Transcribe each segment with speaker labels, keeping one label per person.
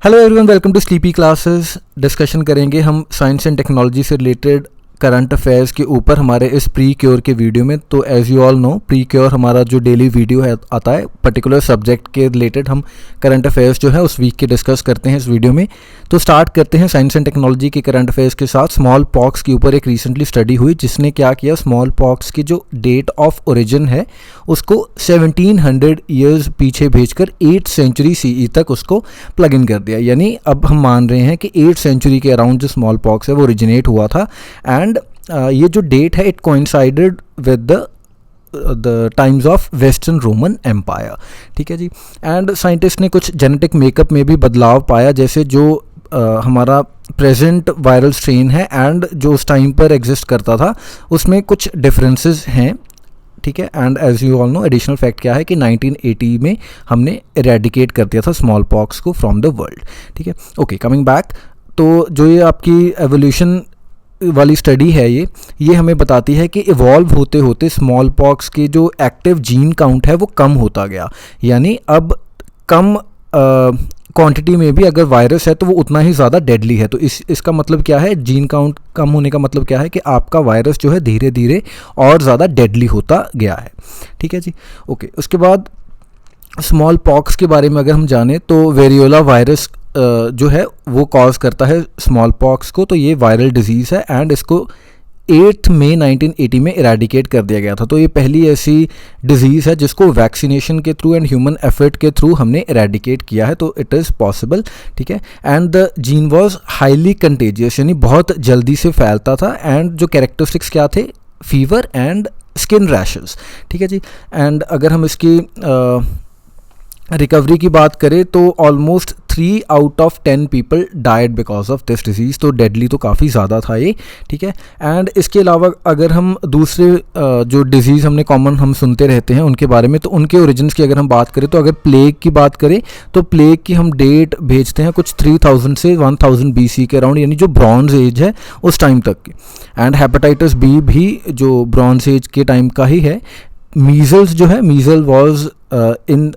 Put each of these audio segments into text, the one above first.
Speaker 1: Hello everyone, welcome to sleepy classes. Discussion करेंगे हम science and technology से related current affairs के ऊपर हमारे इस प्री क्योर के वीडियो में। तो as you all no, pre cure हमारा जो डेली वीडियो है आता है पर्टिकुलर सब्जेक्ट के रिलेटेड, हम करंट अफेयर्स जो है उस वीक के डिस्कस करते हैं इस वीडियो में। तो स्टार्ट करते हैं साइंस एंड टेक्नोलॉजी के करंट अफेयर्स के साथ। स्मॉल पॉक्स के ऊपर एक रिसेंटली स्टडी हुई जिसने क्या किया, स्मॉल पॉक्स की जो डेट ऑफ ओरिजिन है उसको 1700 ईयर्स पीछे भेजकर 8th सेंचुरी CE तक उसको प्लग इन कर दिया। यानी अब हम मान रहे हैं कि 8th सेंचुरी के अराउंड जो स्मॉल पॉक्स है वो ओरिजिनेट हुआ था। एंड ये जो डेट है it coincided with the times of western Roman empire. ठीक है जी। एंड साइंटिस्ट ने कुछ जेनेटिक मेकअप में भी बदलाव पाया, जैसे जो हमारा प्रेजेंट वायरल स्ट्रेन है एंड जो उस टाइम पर एग्जिस्ट करता था उसमें कुछ डिफरेंसेस हैं। ठीक है। And as you all know, additional fact क्या है कि 1980 में हमने इरेडिकेट कर दिया था स्मॉल पॉक्स को फ्रॉम द वर्ल्ड। ठीक है। ओके, कमिंग बैक, तो जो ये आपकी एवोल्यूशन वाली स्टडी है ये हमें बताती है कि इवॉल्व होते होते स्मॉल पॉक्स के जो एक्टिव जीन काउंट है वो कम होता गया। यानी अब कम क्वांटिटी में भी अगर वायरस है तो वो उतना ही ज़्यादा डेडली है। तो इसका मतलब क्या है, जीन काउंट कम होने का मतलब क्या है कि आपका वायरस जो है धीरे धीरे और ज़्यादा डेडली होता गया है। ठीक है जी। ओके, उसके बाद स्मॉल पॉक्स के बारे में अगर हम जाने तो वेरियोला वायरस जो है वो कॉज करता है स्मॉल पॉक्स को। तो ये वायरल डिजीज़ है एंड इसको 8 मई 1980 में इरेडिकेट कर दिया गया था। तो ये पहली ऐसी डिजीज़ है जिसको वैक्सीनेशन के थ्रू एंड ह्यूमन एफर्ट के थ्रू हमने इरेडिकेट किया है। तो इट इज़ पॉसिबल। ठीक है। And the gene was highly contagious, यानी बहुत जल्दी से फैलता था। एंड जो कैरेक्टरिस्टिक्स क्या थे, फीवर एंड स्किन रैशेस। ठीक है जी। एंड अगर हम इसकी रिकवरी की बात करें तो almost 3 out of 10 people died because of this disease. तो डेडली तो काफ़ी ज़्यादा था ये। ठीक है। एंड इसके अलावा अगर हम दूसरे जो डिजीज़ हमने कॉमन हम सुनते रहते हैं उनके बारे में, तो उनके ओरिजिन्स की अगर हम बात करें तो अगर प्लेग की बात करें तो प्लेग की हम डेट भेजते हैं कुछ 3000 से 1000 BC के अराउंड, यानी जो ब्रॉन्ज एज है उस टाइम तक की। एंड हेपेटाइटिस B भी जो ब्रॉन्ज एज के टाइम का ही है। मीजल्स जो है, measle was in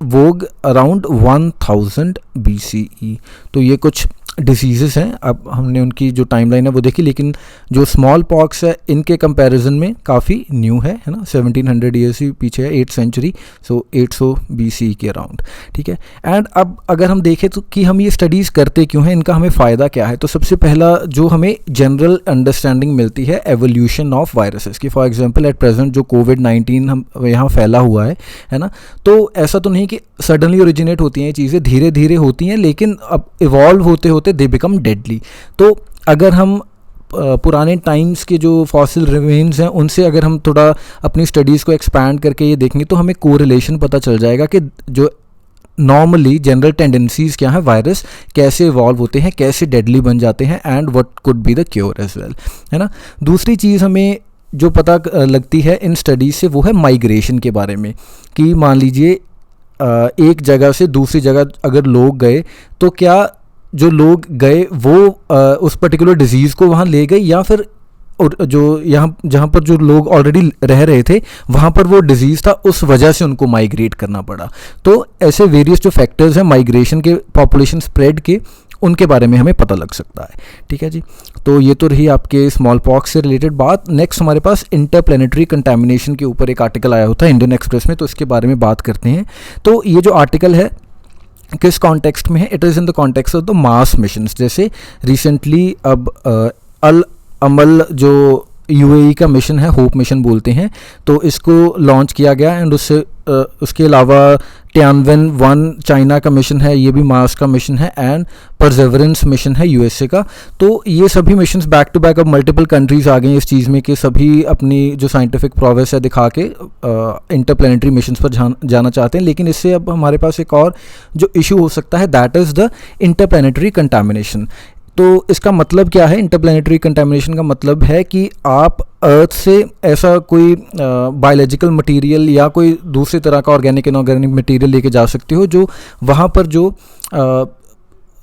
Speaker 1: vogue around 1000 BCE। तो ये कुछ डिसीज़ेस हैं। अब हमने उनकी जो टाइमलाइन है वो देखी, लेकिन जो स्मॉल पॉक्स है इनके कंपैरिजन में काफ़ी न्यू है ना। 1700 ईयर्स ही पीछे है, 8th सेंचुरी, सो 800 BCE के अराउंड। ठीक है। एंड अब अगर हम देखें तो कि हम ये स्टडीज़ करते क्यों हैं, इनका हमें फ़ायदा क्या है, तो सबसे पहला जो हमें जनरल अंडरस्टैंडिंग मिलती है एवोल्यूशन ऑफ वायरसेस की। फॉर एग्जांपल एट प्रेजेंट जो कोविड-19 हम यहाँ फैला हुआ है ना, तो ऐसा तो नहीं कि सडनली ओरिजिनेट होती हैं ये चीज़ें, धीरे धीरे होती हैं, लेकिन अब इवॉल्व होते होते दे बिकम डेडली। तो अगर हम पुराने टाइम्स के जो फॉसिल रिमेन्स हैं उनसे अगर हम थोड़ा अपनी स्टडीज़ को एक्सपैंड करके ये देखेंगे तो हमें कोरिलेशन पता चल जाएगा कि जो नॉर्मली जनरल टेंडेंसीज क्या है, वायरस कैसे इवॉल्व होते हैं, कैसे डेडली बन जाते हैं, and what could be the cure as well, है ना। दूसरी चीज़ हमें जो पता लगती है इन स्टडीज़ से वो है माइग्रेशन के बारे में, कि मान लीजिए एक जगह से दूसरी जगह अगर लोग गए तो क्या जो लोग गए वो उस पर्टिकुलर डिजीज़ को वहाँ ले गए, या फिर और जो यहाँ जहाँ पर जो लोग ऑलरेडी रह रहे थे वहाँ पर वो डिजीज़ था, उस वजह से उनको माइग्रेट करना पड़ा। तो ऐसे वेरियस जो फैक्टर्स हैं माइग्रेशन के, पॉपुलेशन स्प्रेड के, उनके बारे में हमें पता लग सकता है। ठीक है जी। तो ये तो रही आपके स्मॉल पॉक्स से रिलेटेड बात। नेक्स्ट हमारे पास इंटरप्लेनेटरी कंटामिनेशन के ऊपर एक आर्टिकल आया होता है इंडियन एक्सप्रेस में, तो इसके बारे में बात करते हैं। तो ये जो आर्टिकल है किस कॉन्टेक्स्ट में है, it is in the context of the mass missions. जैसे रिसेंटली अब अल अमल जो UAE का मिशन है, होप मिशन बोलते हैं, तो इसको लॉन्च किया गया। एंड उसके अलावा टियानवेन 1 चाइना का मिशन है, ये भी मार्स का मिशन है। एंड परसेवरेंस मिशन है USA का। तो ये सभी मिशंस बैक टू बैक, अब मल्टीपल कंट्रीज़ आ गई इस चीज़ में कि सभी अपनी जो साइंटिफिक प्रोग्रेस है दिखा के इंटरप्लेनेटरी मिशंस पर जाना चाहते हैं। लेकिन इससे अब हमारे पास एक और जो इशू हो सकता है, that is the interplanetary contamination. तो इसका मतलब क्या है, इंटरप्लेनेटरी कंटामिनेशन का मतलब है कि आप अर्थ से ऐसा कोई बायोलॉजिकल मटेरियल या कोई दूसरी तरह का ऑर्गेनिक इनऑर्गेनिक मटेरियल लेके जा सकते हो जो वहाँ पर जो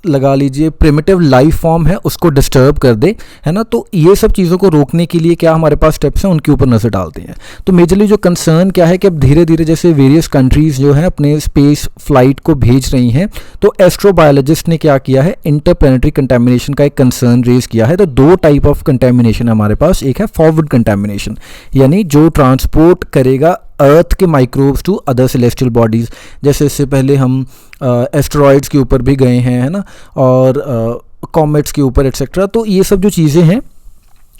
Speaker 1: लगा लीजिए प्रिमिटिव लाइफ फॉर्म है उसको डिस्टर्ब कर दे, है ना। तो ये सब चीज़ों को रोकने के लिए क्या हमारे पास स्टेप्स हैं, उनके ऊपर नज़र डालते हैं। तो मेजरली जो कंसर्न क्या है कि अब धीरे धीरे जैसे वेरियस कंट्रीज़ जो हैं अपने स्पेस फ्लाइट को भेज रही हैं, तो एस्ट्रोबायोलॉजिस्ट ने क्या किया है, इंटरप्लेनेटरी कंटेमिनेशन का एक कंसर्न रेज किया है। तो दो टाइप ऑफ कंटेमिनेशन हमारे पास, एक है फॉरवर्ड कंटेमिनेशन, यानी जो ट्रांसपोर्ट करेगा अर्थ के microbes to other celestial bodies. जैसे इससे पहले हम एस्टेरॉइड्स के ऊपर भी गए हैं, है ना, और कॉमेट्स के ऊपर एट्सेट्रा। तो ये सब जो चीज़ें हैं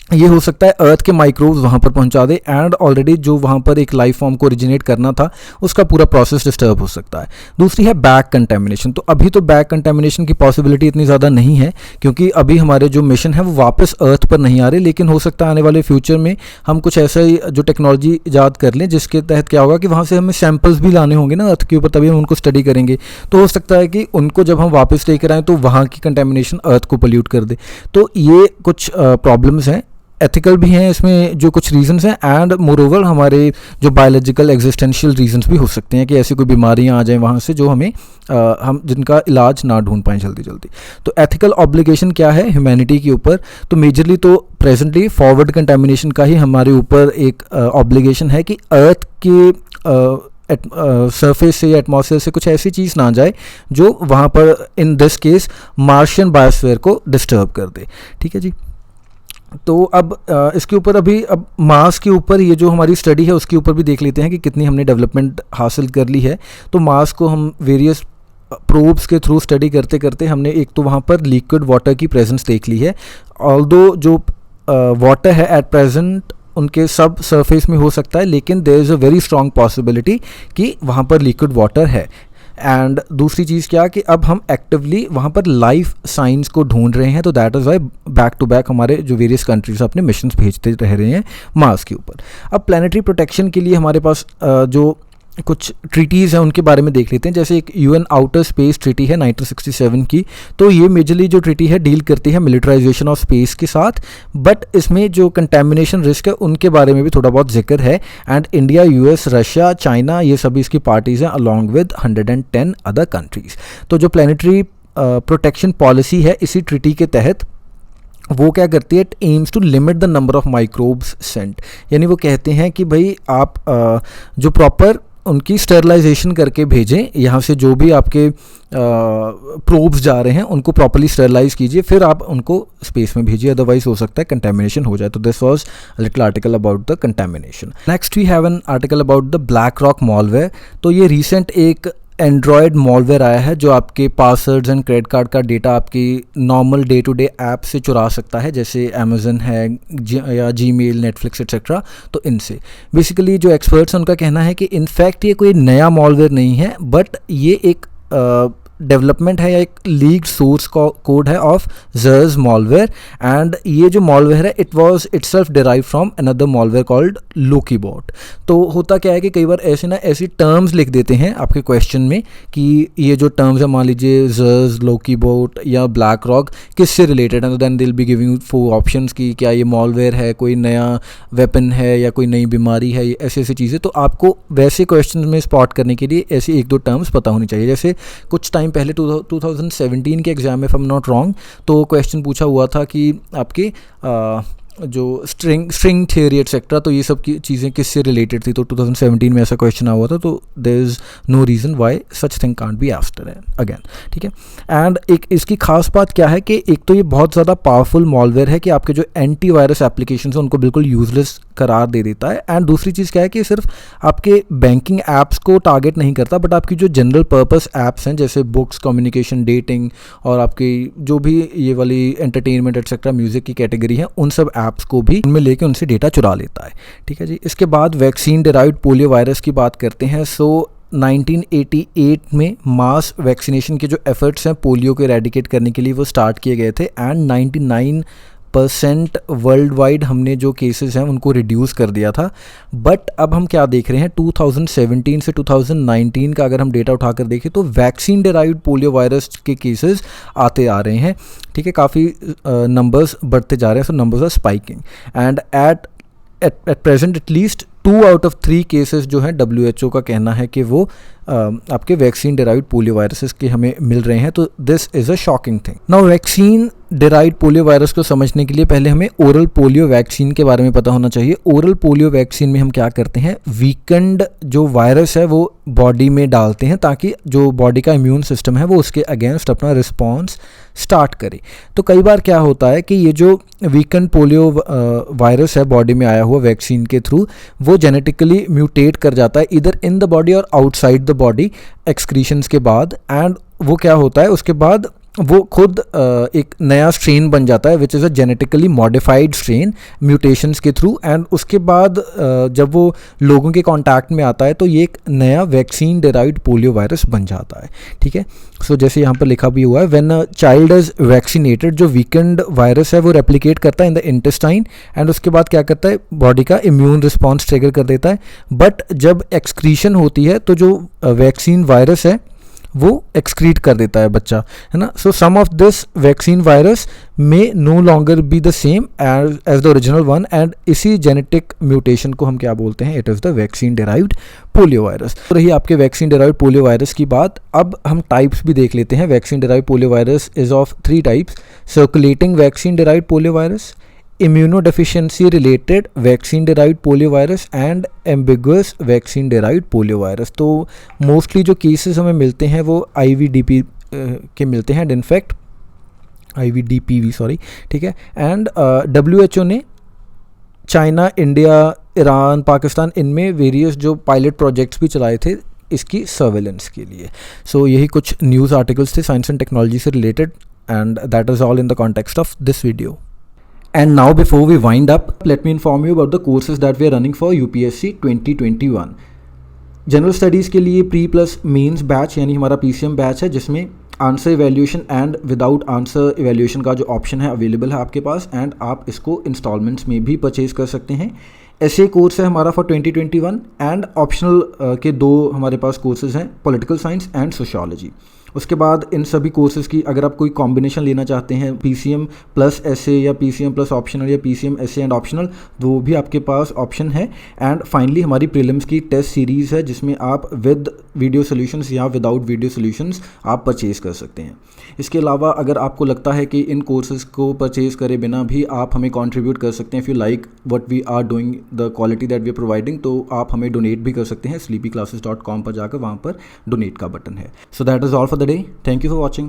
Speaker 1: ये हो सकता है अर्थ के माइक्रोब्स वहाँ पर पहुँचा दे, एंड ऑलरेडी जो वहाँ पर एक लाइफ फॉर्म को ओरिजिनेट करना था उसका पूरा प्रोसेस डिस्टर्ब हो सकता है। दूसरी है बैक कंटेमिनेशन। तो अभी तो बैक कंटेमिनेशन की पॉसिबिलिटी इतनी ज़्यादा नहीं है, क्योंकि अभी हमारे जो मिशन है वो वापस अर्थ पर नहीं आ रहे, लेकिन हो सकता है आने वाले फ्यूचर में हम कुछ ऐसा ही जो टेक्नोलॉजी ईजाद कर लें जिसके तहत क्या होगा कि वहाँ से हमें सैम्पल्स भी लाने होंगे ना अर्थ के ऊपर, तभी हम उनको स्टडी करेंगे। तो हो सकता है कि उनको जब हम वापस लेकर आएँ तो वहाँ की कंटेमिनेशन अर्थ को पोल्यूट कर दे। तो ये कुछ प्रॉब्लम्स हैं, एथिकल भी हैं इसमें जो कुछ रीजंस हैं, एंड मोरोवर हमारे जो बायोलॉजिकल एग्जिस्टेंशियल रीजंस भी हो सकते हैं कि ऐसी कोई बीमारियां आ जाएं वहाँ से जो हमें हम जिनका इलाज ना ढूंढ पाएँ जल्दी जल्दी। तो एथिकल ऑब्लिगेशन क्या है ह्यूमैनिटी के ऊपर, तो मेजरली तो प्रेजेंटली फॉरवर्ड कंटेमिनेशन का ही हमारे ऊपर एक ऑब्लिगेशन है कि अर्थ के सरफेस से या एटमॉस्फेयर से कुछ ऐसी चीज़ ना जाए जो वहाँ पर in this case Martian biosphere को डिस्टर्ब कर दे। ठीक है जी। तो अब इसके ऊपर अभी अब मार्स के ऊपर ये जो हमारी स्टडी है उसके ऊपर भी देख लेते हैं कि कितनी हमने डेवलपमेंट हासिल कर ली है। तो मार्स को हम वेरियस प्रोब्स के थ्रू स्टडी करते करते हमने एक तो वहाँ पर लिक्विड वाटर की प्रेजेंस देख ली है। ऑल्दो जो वाटर है एट प्रेजेंट उनके सब सरफेस में हो सकता है, लेकिन there is a very strong possibility कि वहाँ पर लिक्विड वाटर है। एंड दूसरी चीज़ क्या कि अब हम एक्टिवली वहाँ पर लाइफ साइंस को ढूंढ रहे हैं। तो that is why back to back हमारे जो वेरियस कंट्रीज अपने मिशंस भेजते रह रहे हैं मार्स के ऊपर। अब प्लानिटरी प्रोटेक्शन के लिए हमारे पास जो कुछ ट्रीटीज़ हैं उनके बारे में देख लेते हैं। जैसे एक यूएन आउटर स्पेस ट्रीटी है 1967 की, तो ये मेजरली जो ट्रीटी है डील करती है मिलिटराइजेशन ऑफ स्पेस के साथ, बट इसमें जो कंटेमिनेशन रिस्क है उनके बारे में भी थोड़ा बहुत जिक्र है। And India, US, Russia, China ये सभी इसकी पार्टीज़ हैं अलॉन्ग विद 110 अदर कंट्रीज़। तो जो प्लानिटरी प्रोटेक्शन पॉलिसी है इसी ट्रीटी के तहत वो क्या करती है, it aims to limit the number of microbes sent, यानी वो कहते हैं कि भाई आप जो प्रॉपर उनकी स्टरलाइजेशन करके भेजें, यहाँ से जो भी आपके प्रोब्स जा रहे हैं उनको प्रॉपर्ली स्टरलाइज कीजिए, फिर आप उनको स्पेस में भेजिए, अदरवाइज हो सकता है कंटेमिनेशन हो जाए। तो this was a little article about the contamination. Next we have an article about the black rock malware. तो ये रिसेंट एक एंड्रॉयड मॉलवेयर आया है जो आपके पासवर्ड्स एंड क्रेडिट कार्ड का डेटा आपकी normal day to day app से चुरा सकता है, जैसे अमेजन है या जीमेल, नेटफ्लिक्स एक्सेट्रा। तो इनसे बेसिकली जो एक्सपर्ट्स हैं उनका कहना है कि इनफैक्ट ये कोई नया मॉलवेयर नहीं है, बट ये एक डेवलपमेंट है या एक लीक्ड सोर्स कोड है ऑफ जर्स मॉलवेयर। एंड ये जो मॉलवेयर है it was itself derive from another malware called LokiBot. तो होता क्या है कि कई बार ऐसी टर्म्स लिख देते हैं आपके क्वेश्चन में कि ये जो टर्म्स है मान लीजिए जर्स, लोकीबॉट या ब्लैक रॉक किससे रिलेटेड है, तो then they will be giving you 4 options कि क्या ये मॉलवेयर है, कोई नया वेपन है या कोई नई बीमारी है, ऐसी ऐसी चीज़ें। तो आपको वैसे क्वेश्चन में स्पॉट करने के लिए ऐसी 1-2 टर्म्स पता होनी चाहिए। जैसे कुछ टाइम पहले 2017 के एग्ज़ाम में, if I am not wrong, तो क्वेश्चन पूछा हुआ था कि आपके जो स्ट्रिंग थियरी एक्सेट्रा, तो ये सब की चीज़ें किससे रिलेटेड थी। तो 2017 में ऐसा क्वेश्चन आया हुआ था। तो there is no reason why such thing can't be after again. ठीक है। एंड एक इसकी खास बात क्या है कि एक तो ये बहुत ज़्यादा पावरफुल मॉलवेयर है कि आपके जो एंटीवायरस एप्लीकेशन है उनको बिल्कुल यूजलेस करार दे देता है। एंड दूसरी चीज़ क्या है कि सिर्फ आपके बैंकिंग ऐप्स को टारगेट नहीं करता, बट आपकी जो जनरल पर्पस ऐप्स हैं जैसे बुक्स, कम्युनिकेशन, डेटिंग और आपकी जो भी ये वाली एंटरटेनमेंट एक्सेट्रा म्यूज़िक की कैटेगरी है, उन सब ऐप्स को भी उनमें लेके उनसे डेटा चुरा लेता है। ठीक है जी। इसके बाद वैक्सीन डेराइव्ड पोलियो वायरस की बात करते हैं। सो 1988 में मास वैक्सीनेशन के जो एफर्ट्स हैं पोलियो को एरेडिकेट करने के लिए वो स्टार्ट किए गए थे। एंड 99% वर्ल्ड वाइड हमने जो केसेस हैं उनको रिड्यूस कर दिया था। बट अब हम क्या देख रहे हैं, 2017 से 2019 का अगर हम डेटा उठाकर देखें तो वैक्सीन डेराइव्ड पोलियो वायरस के केसेस आते आ रहे हैं। ठीक है, काफ़ी नंबर्स बढ़ते जा रहे हैं। So numbers are spiking and at present at least 2 out of 3 cases जो हैं WHO का कहना है कि वो आपके वैक्सीन डेराइव्ड पोलियो वायरसेस के हमें मिल रहे हैं। तो this is a shocking thing. Now vaccine derived polio virus को समझने के लिए पहले हमें ओरल पोलियो वैक्सीन के बारे में पता होना चाहिए। ओरल पोलियो वैक्सीन में हम क्या करते हैं, वीकेंड जो वायरस है वो बॉडी में डालते हैं ताकि जो बॉडी का इम्यून सिस्टम है वो उसके अगेंस्ट अपना रिस्पॉन्स स्टार्ट करे। तो कई बार क्या होता है कि ये जो वीकेंड पोलियो वायरस है बॉडी में आया हुआ वैक्सीन के थ्रू, वो जेनेटिकली म्यूटेट कर जाता है इधर इन द बॉडी और आउटसाइड द बॉडी एक्सक्रीशंस के बाद, एंड वो क्या होता है उसके बाद वो खुद एक नया स्ट्रेन बन जाता है which is a genetically modified strain mutations के थ्रू, एंड उसके बाद जब वो लोगों के कांटेक्ट में आता है तो ये एक नया वैक्सीन डेराइव्ड पोलियो वायरस बन जाता है। ठीक है, सो जैसे यहाँ पर लिखा भी हुआ है, when a child is vaccinated, जो वीकेंड वायरस है वो रेप्लिकेट करता है इन द इंटेस्टाइन, एंड उसके बाद क्या करता है बॉडी का इम्यून रिस्पॉन्स ट्रिगर कर देता है। बट जब एक्सक्रीशन होती है तो जो वैक्सीन वायरस है वो एक्सक्रीट कर देता है बच्चा, है ना। So some of this vaccine virus may no longer be the same as the original one, and इसी जेनेटिक म्यूटेशन को हम क्या बोलते हैं, it is the vaccine derived polio virus. तो रही आपके वैक्सीन डेराइव्ड पोलियो वायरस की बात। अब हम टाइप्स भी देख लेते हैं। Vaccine derived polio virus is of 3 types: circulating vaccine derived polio virus, immunodeficiency related vaccine derived polio virus and ambiguous vaccine derived polio virus. तो मोस्टली जो केसेस हमें मिलते हैं वो IVDP के मिलते हैं, इनफैक्ट IVDPV सॉरी, ठीक है। एंड WHO ने चाइना, इंडिया, ईरान, पाकिस्तान, इनमें वेरियस जो पायलट प्रोजेक्ट्स भी चलाए थे इसकी सर्वेलेंस के लिए। सो यही कुछ न्यूज़ आर्टिकल्स थे साइंस एंड टेक्नोलॉजी से related, and that is all in the context of this video. And now before we wind up, let me inform you about the courses that we are running for UPSC 2021. General studies के लिए pre plus mains batch यानी हमारा PCM batch है, जिसमें answer evaluation and without answer evaluation का जो option है available है आपके पास, एंड आप इसको इंस्टॉलमेंट्स में भी परचेज कर सकते हैं। ऐसे कोर्स है हमारा फॉर 2021, एंड ऑप्शनल के 2 हमारे पास कोर्सेज हैं, पॉलिटिकल साइंस एंड सोशियोलॉजी। उसके बाद इन सभी कोर्सेज़ की अगर आप कोई कॉम्बिनेशन लेना चाहते हैं, PCM प्लस SA या PCM प्लस ऑप्शनल या PCM SA एंड ऑप्शनल, वो भी आपके पास ऑप्शन है। एंड फाइनली हमारी प्रीलिम्स की टेस्ट सीरीज़ है जिसमें आप विद वीडियो सोल्यूशंस या विदाउट वीडियो सोल्यूशंस आप परचेज़ कर सकते हैं। इसके अलावा अगर आपको लगता है कि इन कोर्सेज़ को परचेज़ करे बिना भी आप हमें कंट्रीब्यूट कर सकते हैं, if you like what we are doing, the quality that we are providing, तो आप हमें डोनेट भी कर सकते हैं। sleepyclasses.com पर जाकर वहाँ पर डोनेट का बटन है। So that is all for the day. Thank you for watching.